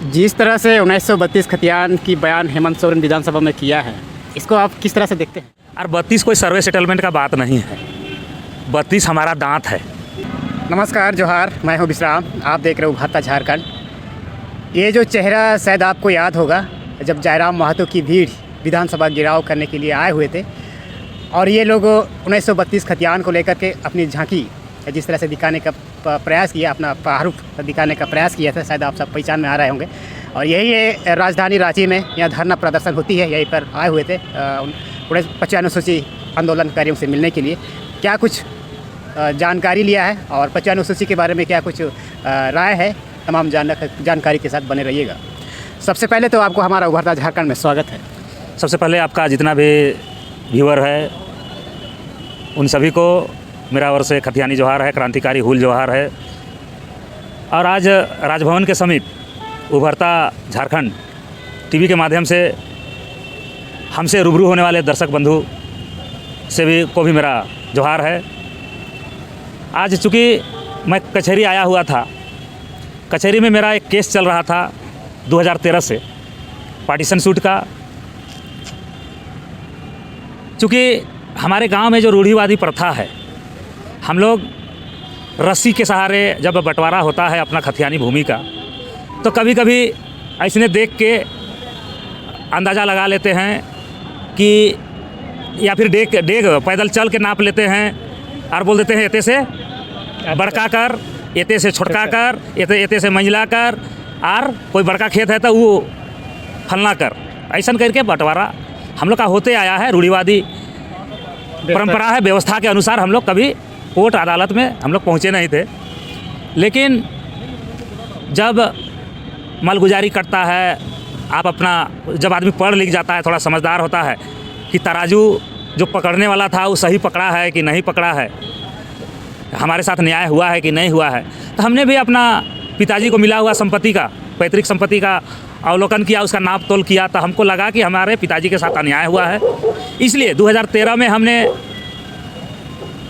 जिस तरह से 1932 खतियान की बयान हेमंत सोरेन विधानसभा में किया है, इसको आप किस तरह से देखते हैं? और 32 कोई सर्वे सेटलमेंट का बात नहीं है, 32 हमारा दांत है। नमस्कार, जोहार, मैं हूं विश्राम, आप देख रहे हो उभरता झारखंड। ये जो चेहरा शायद आपको याद होगा जब जयराम महतो की भीड़ विधानसभा घेराव करने के लिए आए हुए थे और ये लोग 1932 खतियान को लेकर के अपनी झांकी जिस तरह से दिखाने का प्रयास किया, अपना प्रारूप दिखाने का प्रयास किया था, शायद आप सब पहचान में आ रहे होंगे। और यही है राजधानी रांची में यहाँ धरना प्रदर्शन होती है, यहीं पर आए हुए थे 25 अनुसूची आंदोलनकारियों से मिलने के लिए। क्या कुछ जानकारी लिया है और 25 अनुसूची के बारे में क्या कुछ राय है, तमाम जानकारी के साथ बने रहिएगा। सबसे पहले तो आपको हमारा उभरता झारखंड में स्वागत है। सबसे पहले आपका जितना भी व्यूअर है उन सभी को मेरा ओर से खतियानी जोहार है, क्रांतिकारी हुल जोहार है। और आज राजभवन के समीप उभरता झारखंड टीवी के माध्यम से हमसे रूबरू होने वाले दर्शक बंधु से भी को भी मेरा जोहार है। आज चूँकि मैं कचहरी आया हुआ था, कचहरी में मेरा एक केस चल रहा था 2013 से पार्टीशन सूट का। चूँकि हमारे गांव में जो रूढ़िवादी प्रथा है, हम लोग रस्सी के सहारे जब बंटवारा होता है अपना खतियानी भूमि का, तो कभी कभी ऐसने देख के अंदाज़ा लगा लेते हैं कि या फिर डेग पैदल चल के नाप लेते हैं और बोल देते हैं एते से बड़का कर, एते से छोटका कर, एते से मंझला कर, और कोई बड़का खेत है तो वो फलना कर। ऐसा करके बंटवारा हम लोग का होते आया है, रूढ़िवादी परंपरा है। व्यवस्था के अनुसार हम लोग कभी कोर्ट अदालत में हम लोग पहुँचे नहीं थे। लेकिन जब मालगुजारी करता है, आप अपना जब आदमी पढ़ लिख जाता है, थोड़ा समझदार होता है कि तराजू जो पकड़ने वाला था वो सही पकड़ा है कि नहीं पकड़ा है, हमारे साथ न्याय हुआ है कि नहीं हुआ है। तो हमने भी अपना पिताजी को मिला हुआ संपत्ति का, पैतृक संपत्ति का अवलोकन किया, उसका नाप तोल किया, तो हमको लगा कि हमारे पिताजी के साथ अन्याय हुआ है। इसलिए 2013 में हमने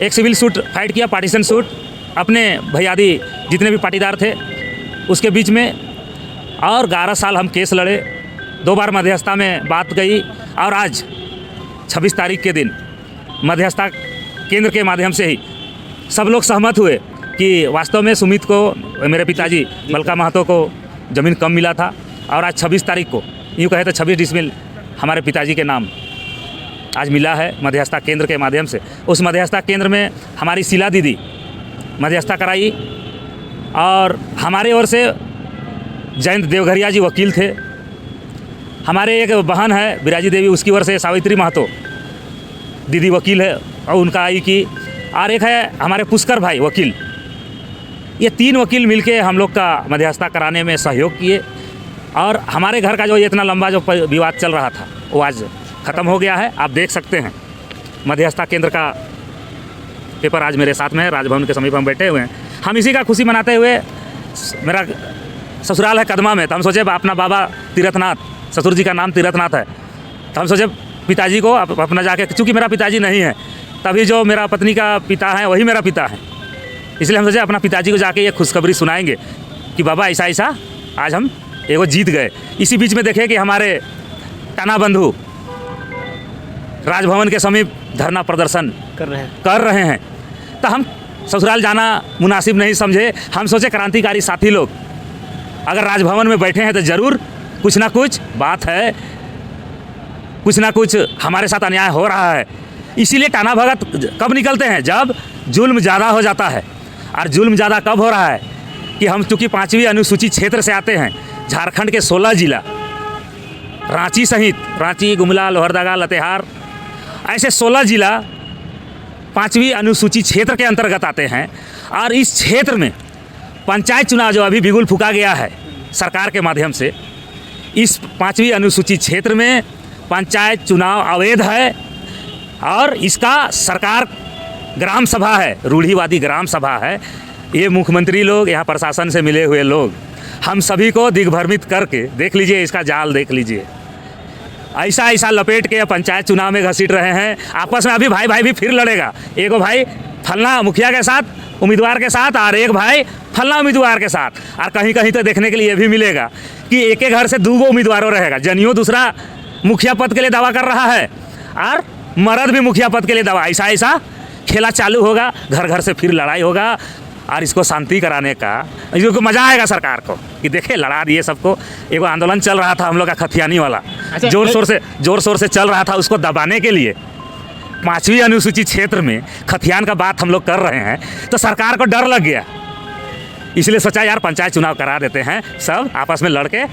एक सिविल सूट फाइट किया, पार्टीशन सूट, अपने भैयादी जितने भी पाटीदार थे उसके बीच में। और 11 साल हम केस लड़े, 2 बार मध्यस्थता में बात गई, और आज 26 तारीख के दिन मध्यस्थता केंद्र के माध्यम से ही सब लोग सहमत हुए कि वास्तव में सुमित को, मेरे पिताजी मलका महतो को ज़मीन कम मिला था। और आज 26 तारीख को यूँ कहे तो 26 डिसमिल हमारे पिताजी के नाम आज मिला है मध्यस्थता केंद्र के माध्यम से। उस मध्यस्थता केंद्र में हमारी शीला दीदी मध्यस्थता कराई, और हमारे ओर से जयंत देवघरिया जी वकील थे। हमारे एक बहन है बिराजी देवी, उसकी ओर से सावित्री महतो दीदी वकील है और उनका आई की। और एक है हमारे पुष्कर भाई वकील। ये 3 वकील मिलके हम लोग का मध्यस्थता कराने में सहयोग किए, और हमारे घर का जो इतना लंबा जो विवाद चल रहा था वो आज ख़त्म हो गया है। आप देख सकते हैं मध्यस्थता केंद्र का पेपर आज मेरे साथ में है, राजभवन के समीप हम बैठे हुए हैं। हम इसी का खुशी मनाते हुए, मेरा ससुराल है कदमा में, तो हम सोचे अपना बाबा तीर्थनाथ, ससुर जी का नाम तीर्थनाथ है, तो हम सोचे पिताजी को अपना जाके, चूँकि मेरा पिताजी नहीं है, तभी जो मेरा पत्नी का पिता है वही मेरा पिता है, इसलिए हम सोचे अपना पिताजी को जाके ये खुशखबरी सुनाएंगे कि बाबा ऐसा ऐसा आज हम एगो जीत गए। इसी बीच में देखे कि हमारे टाना बंधु राजभवन के समीप धरना प्रदर्शन कर रहे हैं, तो हम ससुराल जाना मुनासिब नहीं समझे। हम सोचे क्रांतिकारी साथी लोग अगर राजभवन में बैठे हैं तो ज़रूर कुछ ना कुछ बात है, कुछ ना कुछ हमारे साथ अन्याय हो रहा है। इसीलिए टाना भगत कब निकलते हैं, जब जुल्म ज़्यादा हो जाता है। और जुल्म ज़्यादा कब हो रहा है कि हम चूँकि 5वीं अनुसूची क्षेत्र से आते हैं, झारखंड के 16 जिला, रांची सहित, रांची, गुमला, लोहरदगा, लातेहार, ऐसे 16 जिला 5वीं अनुसूची क्षेत्र के अंतर्गत आते हैं। और इस क्षेत्र में पंचायत चुनाव जो अभी बिगुल फूका गया है सरकार के माध्यम से, इस 5वीं अनुसूची क्षेत्र में पंचायत चुनाव अवैध है। और इसका सरकार ग्राम सभा है, रूढ़िवादी ग्राम सभा है। ये मुख्यमंत्री लोग, यहाँ प्रशासन से मिले हुए लोग, हम सभी को दिग्भ्रमित करके, देख लीजिए इसका जाल देख लीजिए, ऐसा ऐसा लपेट के पंचायत चुनाव में घसीट रहे हैं। आपस में अभी भाई भाई भी फिर लड़ेगा, एगो भाई फलना मुखिया के साथ उम्मीदवार के साथ और एक भाई फलना उम्मीदवार के साथ। और कहीं कहीं तो देखने के लिए ये भी मिलेगा कि एक एक घर से 2 उम्मीदवारों रहेगा। जनियो दूसरा मुखिया पद के लिए दावा कर रहा है और मर्द भी मुखिया पद के लिए दावा। ऐसा ऐसा खेला चालू होगा, घर घर से फिर लड़ाई होगा। और इसको शांति कराने का इसको मज़ा आएगा सरकार को कि देखे लड़ा दिए सबको। एगो आंदोलन चल रहा था हम लोग का खतियानी वाला, जोर शोर से चल रहा था। उसको दबाने के लिए 5वीं अनुसूचित क्षेत्र में खतियान का बात हम लोग कर रहे हैं तो सरकार को डर लग गया। इसलिए सोचा यार पंचायत चुनाव करा देते हैं, सब आपस में लड़के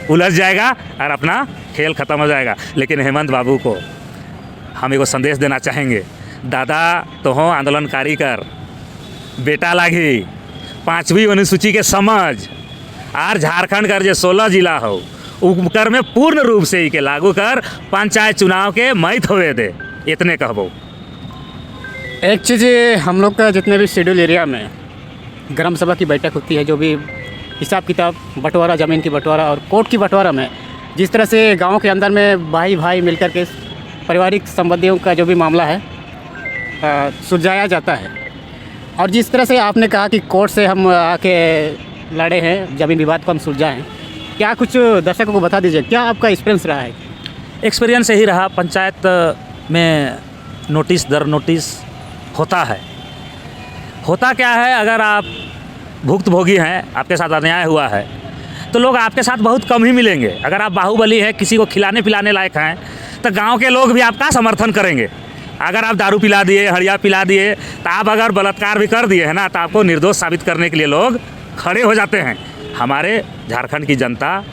उलझ जाएगा और अपना खेल ख़त्म हो जाएगा। लेकिन हेमंत बाबू को हम एगो संदेश देना चाहेंगे, दादा तो हो आंदोलनकारी कर, बेटा लागी 5वीं अनुसूची के समझ और झारखंड कर जो 16 जिला हो उकर में पूर्ण रूप से ही के लागू कर, पंचायत चुनाव के मैथ होवे दे। इतने कहबो। एक चीज़ हम लोग का जितने भी शेड्यूल एरिया में ग्राम सभा की बैठक होती है, जो भी हिसाब किताब बंटवारा, ज़मीन की बंटवारा और कोर्ट की बंटवारा में जिस तरह से गांव के अंदर में भाई भाई मिलकर के पारिवारिक संबंधियों का जो भी मामला है सुलझाया जाता है। और जिस तरह से आपने कहा कि कोर्ट से हम आके लड़े हैं, ज़मीन विवाद को हम सुलझाएं, क्या कुछ दर्शकों को बता दीजिए, क्या आपका एक्सपीरियंस रहा है? एक्सपीरियंस यही रहा, पंचायत में नोटिस दर नोटिस होता है। होता क्या है, अगर आप भुक्तभोगी हैं, आपके साथ अन्याय हुआ है तो लोग आपके साथ बहुत कम ही मिलेंगे। अगर आप बाहुबली है, किसी को खिलाने पिलाने लायक हैं तो गांव के लोग भी आपका समर्थन करेंगे। अगर आप दारू पिला दिए, हड़िया पिला दिए, तो आप अगर बलात्कार भी कर दिए है ना, तो आपको निर्दोष साबित करने के लिए लोग खड़े हो जाते हैं। हमारे झारखंड की जनता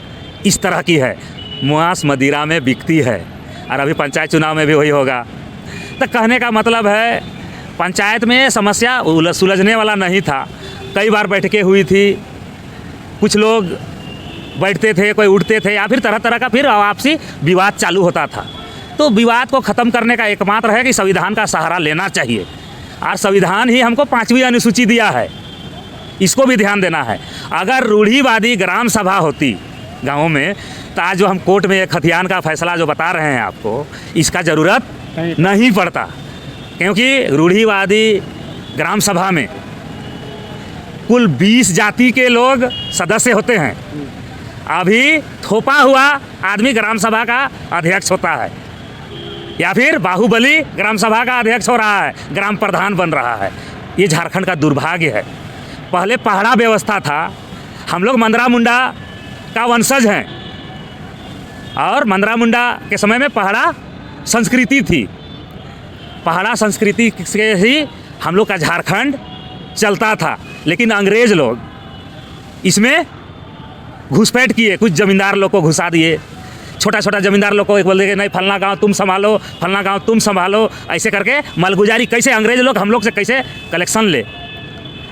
इस तरह की है, मांस मदिरा में बिकती है। और अभी पंचायत चुनाव में भी वही होगा। तो कहने का मतलब है पंचायत में समस्या सुलझने वाला नहीं था। कई बार बैठकें हुई थी, कुछ लोग बैठते थे, कोई उठते थे, या फिर तरह तरह का फिर आपसी विवाद चालू होता था। तो विवाद को ख़त्म करने का एकमात्र है कि संविधान का सहारा लेना चाहिए। और संविधान ही हमको 5वीं अनुसूची दिया है, इसको भी ध्यान देना है। अगर रूढ़िवादी ग्राम सभा होती गाँव में तो आज जो हम कोर्ट में एक खतियान का फैसला जो बता रहे हैं आपको, इसका ज़रूरत नहीं पड़ता। क्योंकि रूढ़िवादी ग्राम सभा में कुल 20 जाति के लोग सदस्य होते हैं। अभी थोपा हुआ आदमी ग्राम सभा का अध्यक्ष होता है, या फिर बाहुबली ग्राम सभा का अध्यक्ष हो रहा है, ग्राम प्रधान बन रहा है। ये झारखंड का दुर्भाग्य है। पहले पहाड़ा व्यवस्था था, हम लोग मंदरा मुंडा का वंशज हैं और मंदरा मुंडा के समय में पहाड़ा संस्कृति थी। पहाड़ा संस्कृति से ही हम लोग का झारखंड चलता था। लेकिन अंग्रेज़ लोग इसमें घुसपैठ किए, कुछ ज़मींदार लोग को घुसा दिए। छोटा छोटा ज़मींदार लोग को एक बोल देंगे नहीं फलना गांव तुम संभालो, फलना गांव तुम संभालो, ऐसे करके मालगुजारी। कैसे अंग्रेज़ लोग हम लोग से कैसे कलेक्शन ले,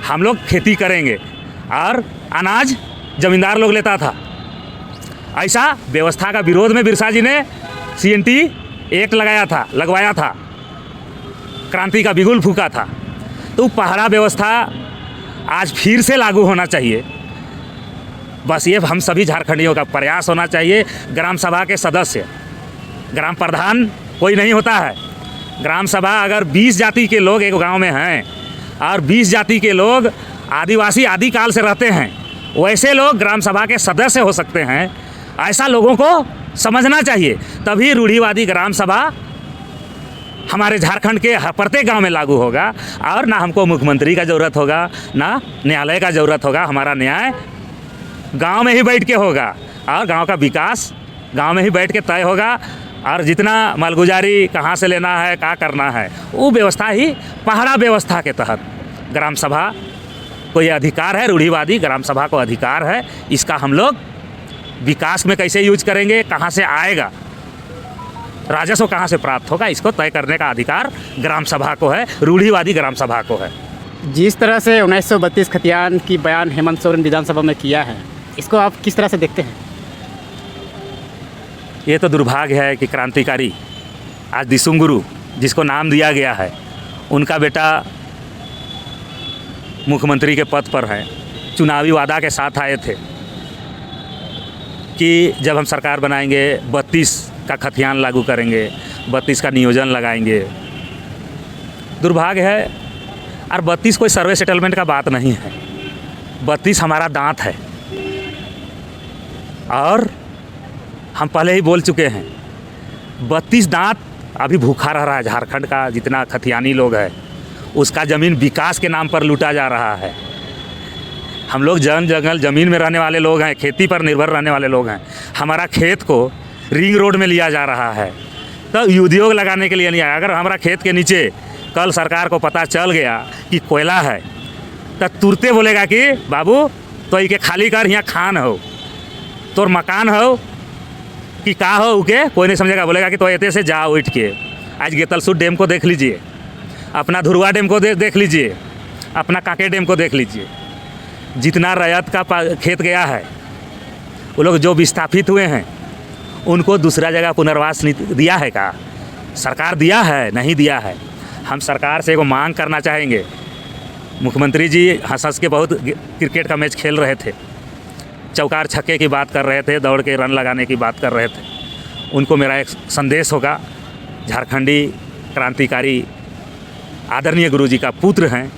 हम लोग खेती करेंगे और अनाज ज़मींदार लोग लेता था। ऐसा व्यवस्था का विरोध में बिरसा जी ने CNT एक्ट लगवाया था, क्रांति का बिगुल फूका था। तो पहाड़ा व्यवस्था आज फिर से लागू होना चाहिए। बस ये हम सभी झारखंडियों का प्रयास होना चाहिए। ग्राम सभा के सदस्य, ग्राम प्रधान कोई नहीं होता है। ग्राम सभा अगर 20 जाति के लोग एक गांव में हैं और 20 जाति के लोग आदिवासी आदिकाल से रहते हैं, वैसे लोग ग्राम सभा के सदस्य हो सकते हैं। ऐसा लोगों को समझना चाहिए, तभी रूढ़िवादी ग्राम सभा हमारे झारखंड के प्रत्येक गांव में लागू होगा। और ना हमको मुख्यमंत्री का ज़रूरत होगा, ना न्यायालय का ज़रूरत होगा। हमारा न्याय गांव में ही बैठ के होगा और गांव का विकास गांव में ही बैठ के तय होगा। और जितना मालगुजारी कहाँ से लेना है, क्या करना है, वो व्यवस्था ही पहाड़ा व्यवस्था के तहत ग्राम सभा को ये अधिकार है। रूढ़िवादी ग्राम सभा को अधिकार है। इसका हम लोग विकास में कैसे यूज करेंगे, कहाँ से आएगा, राजस्व कहाँ से प्राप्त होगा, इसको तय करने का अधिकार ग्राम सभा को है, रूढ़िवादी ग्राम सभा को है। जिस तरह से 1932 खतियान की बयान हेमंत सोरेन विधानसभा में किया है, इसको आप किस तरह से देखते हैं? ये तो दुर्भाग्य है कि क्रांतिकारी आज दिसुम गुरु जिसको नाम दिया गया है, उनका बेटा मुख्यमंत्री के पद पर है। चुनावी वादा के साथ आए थे कि जब हम सरकार बनाएंगे 32 का खतियान लागू करेंगे, 32 का नियोजन लगाएंगे। दुर्भाग्य है और 32 कोई सर्वे सेटलमेंट का बात नहीं है, 32 हमारा दांत है। और हम पहले ही बोल चुके हैं 32 दांत अभी भूखा रह रहा है। झारखंड का जितना खतियानी लोग है उसका ज़मीन विकास के नाम पर लूटा जा रहा है। हम लोग जंगल ज़मीन में रहने वाले लोग हैं, खेती पर निर्भर रहने वाले लोग हैं। हमारा खेत को रिंग रोड में लिया जा रहा है, तो उद्योग लगाने के लिए नहीं आया। अगर हमारा खेत के नीचे कल सरकार को पता चल गया कि कोयला है तो तुरते बोलेगा कि बाबू तो इके खाली कर, यहाँ खान हो, तोर मकान हो कि का हो उके कोई नहीं समझेगा। बोलेगा कि तो ऐसे से जाओ उठ के। आज गेतलसूर डैम को देख लीजिए, अपना धुरवा डैम को देख लीजिए, अपना कांके डैम को देख लीजिए। जितना रैयत का खेत गया है, वो लोग जो विस्थापित हुए हैं उनको दूसरा जगह पुनर्वास दिया है का? सरकार दिया है? नहीं दिया है। हम सरकार से एगो मांग करना चाहेंगे। मुख्यमंत्री जी हंस हंस के बहुत क्रिकेट का मैच खेल रहे थे, चौकार छक्के की बात कर रहे थे, दौड़ के रन लगाने की बात कर रहे थे। उनको मेरा एक संदेश होगा, झारखंडी क्रांतिकारी आदरणीय गुरुजी का पुत्र हैं,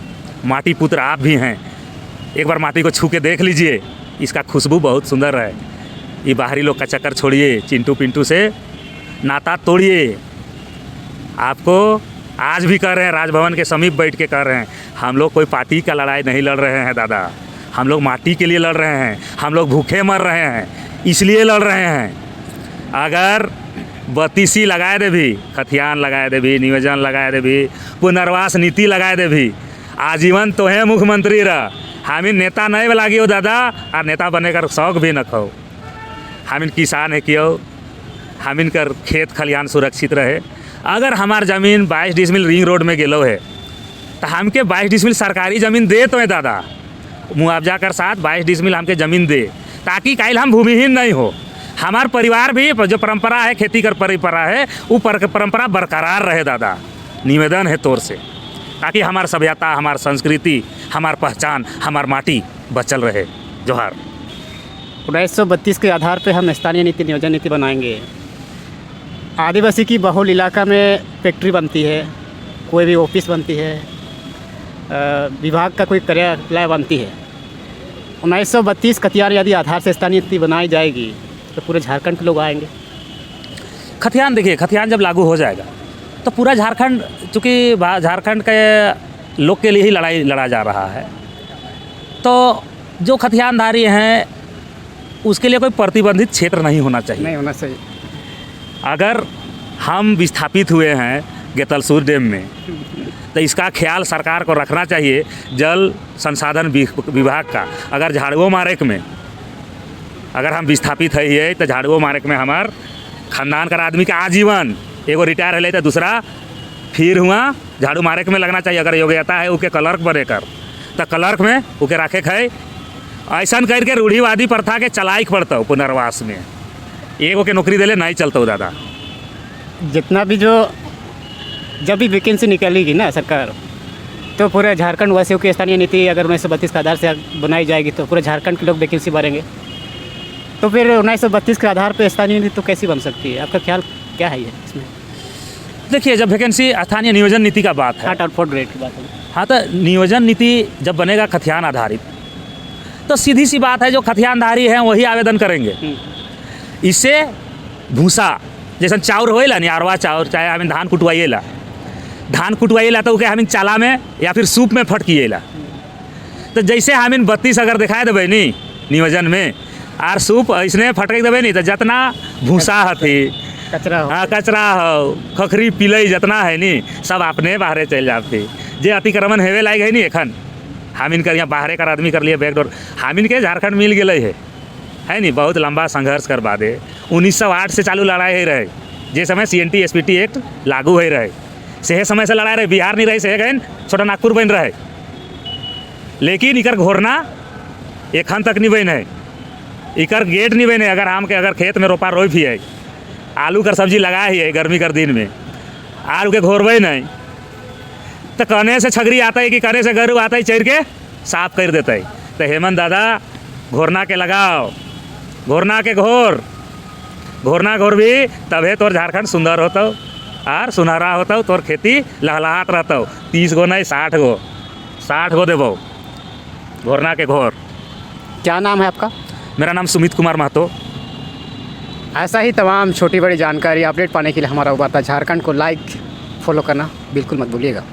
माटी पुत्र आप भी हैं। एक बार माटी को छू के देख लीजिए, इसका खुशबू बहुत सुंदर है। ये बाहरी लोग का चक्कर छोड़िए, चिंटू पिंटू से नाता तोड़िए। आपको आज भी कह रहे हैं, राजभवन के समीप बैठ के कह रहे हैं, हम लोग कोई पार्टी का लड़ाई नहीं लड़ रहे हैं दादा, हम लोग माटी के लिए लड़ रहे हैं। हम लोग भूखे मर रहे हैं इसलिए लड़ रहे हैं। अगर 32 लगाए दे भी, खतियान लगाए दे भी, नियोजन लगाए दे भी, पुनर्वास नीति लगाए दे भी, आजीवन तो है मुख्यमंत्री रहा। हमिन नेता नहीं लागी हो दादा, और नेता बने कर शौक भी न खो। हमिन किसान है क्यों, हमिन कर खेत खलियान सुरक्षित रहे। अगर हमार ज़मीन 22 डिसमिल रिंग रोड में गेलो है तो हमके 22 डिसमिल सरकारी ज़मीन दे तो है दादा, मुआवजा कर साथ 22 डिसमिल हमके ज़मीन दे, ताकि काल हम भूमिहीन नहीं हो। हमार परिवार भी जो परंपरा है, खेती कर परंपरा है, वो परंपरा बरकरार रहे दादा। निवेदन है तौर से, ताकि हमार सभ्यता, हमार संस्कृति, हमार पहचान, हमार माटी बचल रहे। जोहार। 1932 के आधार पर हम स्थानीय नीति नियोजन नीति बनाएंगे। आदिवासी की बहुल इलाका में फैक्ट्री बनती है, कोई भी ऑफिस बनती है, विभाग का कोई कार्यालय बनती है। 1932 खतियान यदि आधार से स्थानीय नीति बनाई जाएगी तो पूरे झारखंड के लोग आएंगे। खतियान देखिए, खतियान जब लागू हो जाएगा तो पूरा झारखंड, चूँकि झारखंड के लोग के लिए ही लड़ाई लड़ा जा रहा है, तो जो खतियानधारी हैं उसके लिए कोई प्रतिबंधित क्षेत्र नहीं होना चाहिए। नहीं होना चाहिए। अगर हम विस्थापित हुए हैं गेतलसूर डैम में तो इसका ख्याल सरकार को रखना चाहिए। जल संसाधन विभाग का, अगर झाड़ुओ मारेक में अगर हम विस्थापित है तो झाड़ुओ मारेक में हमार खानदान का आदमी का आजीवन, एगो रिटायर है तो दूसरा फिर हुआ झाड़ू मारेक में लगना चाहिए। अगर योग्यता है उके क्लर्क बने कर तो क्लर्क में उके रखे है। ऐसा करके रूढ़िवादी प्रथा के चलाई पड़ता पुनर्वास में, एगो के नौकरी दिले नहीं चलता दादा। जितना भी जब भी वैकेंसी निकलेगी ना सरकार, तो पूरे झारखंड वासियों की स्थानीय नीति अगर 1932 के आधार से बनाई जाएगी तो पूरे झारखंड के लोग वैकेंसी भरेंगे। तो फिर 1932 के आधार पर स्थानीय नीति तो कैसी बन सकती है? आपका ख्याल क्या है ये इसमें? देखिए, जब वैकेंसी स्थानीय नियोजन नीति का बात है, और 4 ग्रेड की बात है। हाँ, तो नियोजन नीति जब बनेगा खतियान आधारित, तो सीधी सी बात है जो खतियानधारी हैं वही आवेदन करेंगे। इससे भूसा जैसे चाउर होएला नहीं, अरवा चाउर, चाहे हमें धान कुटवाइला तो उके हमें चाला में या फिर सूप में फटकिएला। तो जैसे हमें 32 अगर दिखाए देवे नहीं नियोजन में, आर सूप इसने फटक देवे नहीं, तो जितना भूसा हथी, कचरा हो, हाँ कचरा हो, खखरी पिलई जितना है नी सब अपने बाहरे चल जाती। जे अतिक्रमण हेवे लायक है नी एखन हामिन कर यहाँ बाहरे कर आदमी कर लिए बैकडोर, हामिन के झारखंड मिल गए है नी। बहुत लंबा संघर्ष कर बादे 1908 से चालू लड़ाई है रहे, जे समय CNT SPT एक्ट लागू है रहे, से समय से लड़ाई रहे। बिहार नहीं रहे, से गए छोटा नागपुर बन रहे, लेकिन इकर घोरना एखन तक नहीं बन है, इकर गेट नहीं बने। अगर आम के अगर खेत में रोपा रोप ही है, आलू कर सब्जी लगाए ही है गर्मी कर दिन में, आलू के घोरबे नहीं तो कने से छगरी आता है कि कने से गरू आता है, चढ़ के साफ कर देता है। तो हेमंत दादा घोरना के लगाओ, घोरना के घोरना घोर भी, तबे तोर झारखंड सुंदर होता और सुनहरा होता, तोर खेती लहलहाट रहता। 30 गो नहीं 60 गो 60 गो देबो घोरना के घोर। क्या नाम है आपका? मेरा नाम सुमित कुमार महतो। ऐसा ही तमाम छोटी बड़ी जानकारी अपडेट पाने के लिए हमारा वार्ता झारखंड को लाइक फॉलो करना बिल्कुल मत भूलिएगा।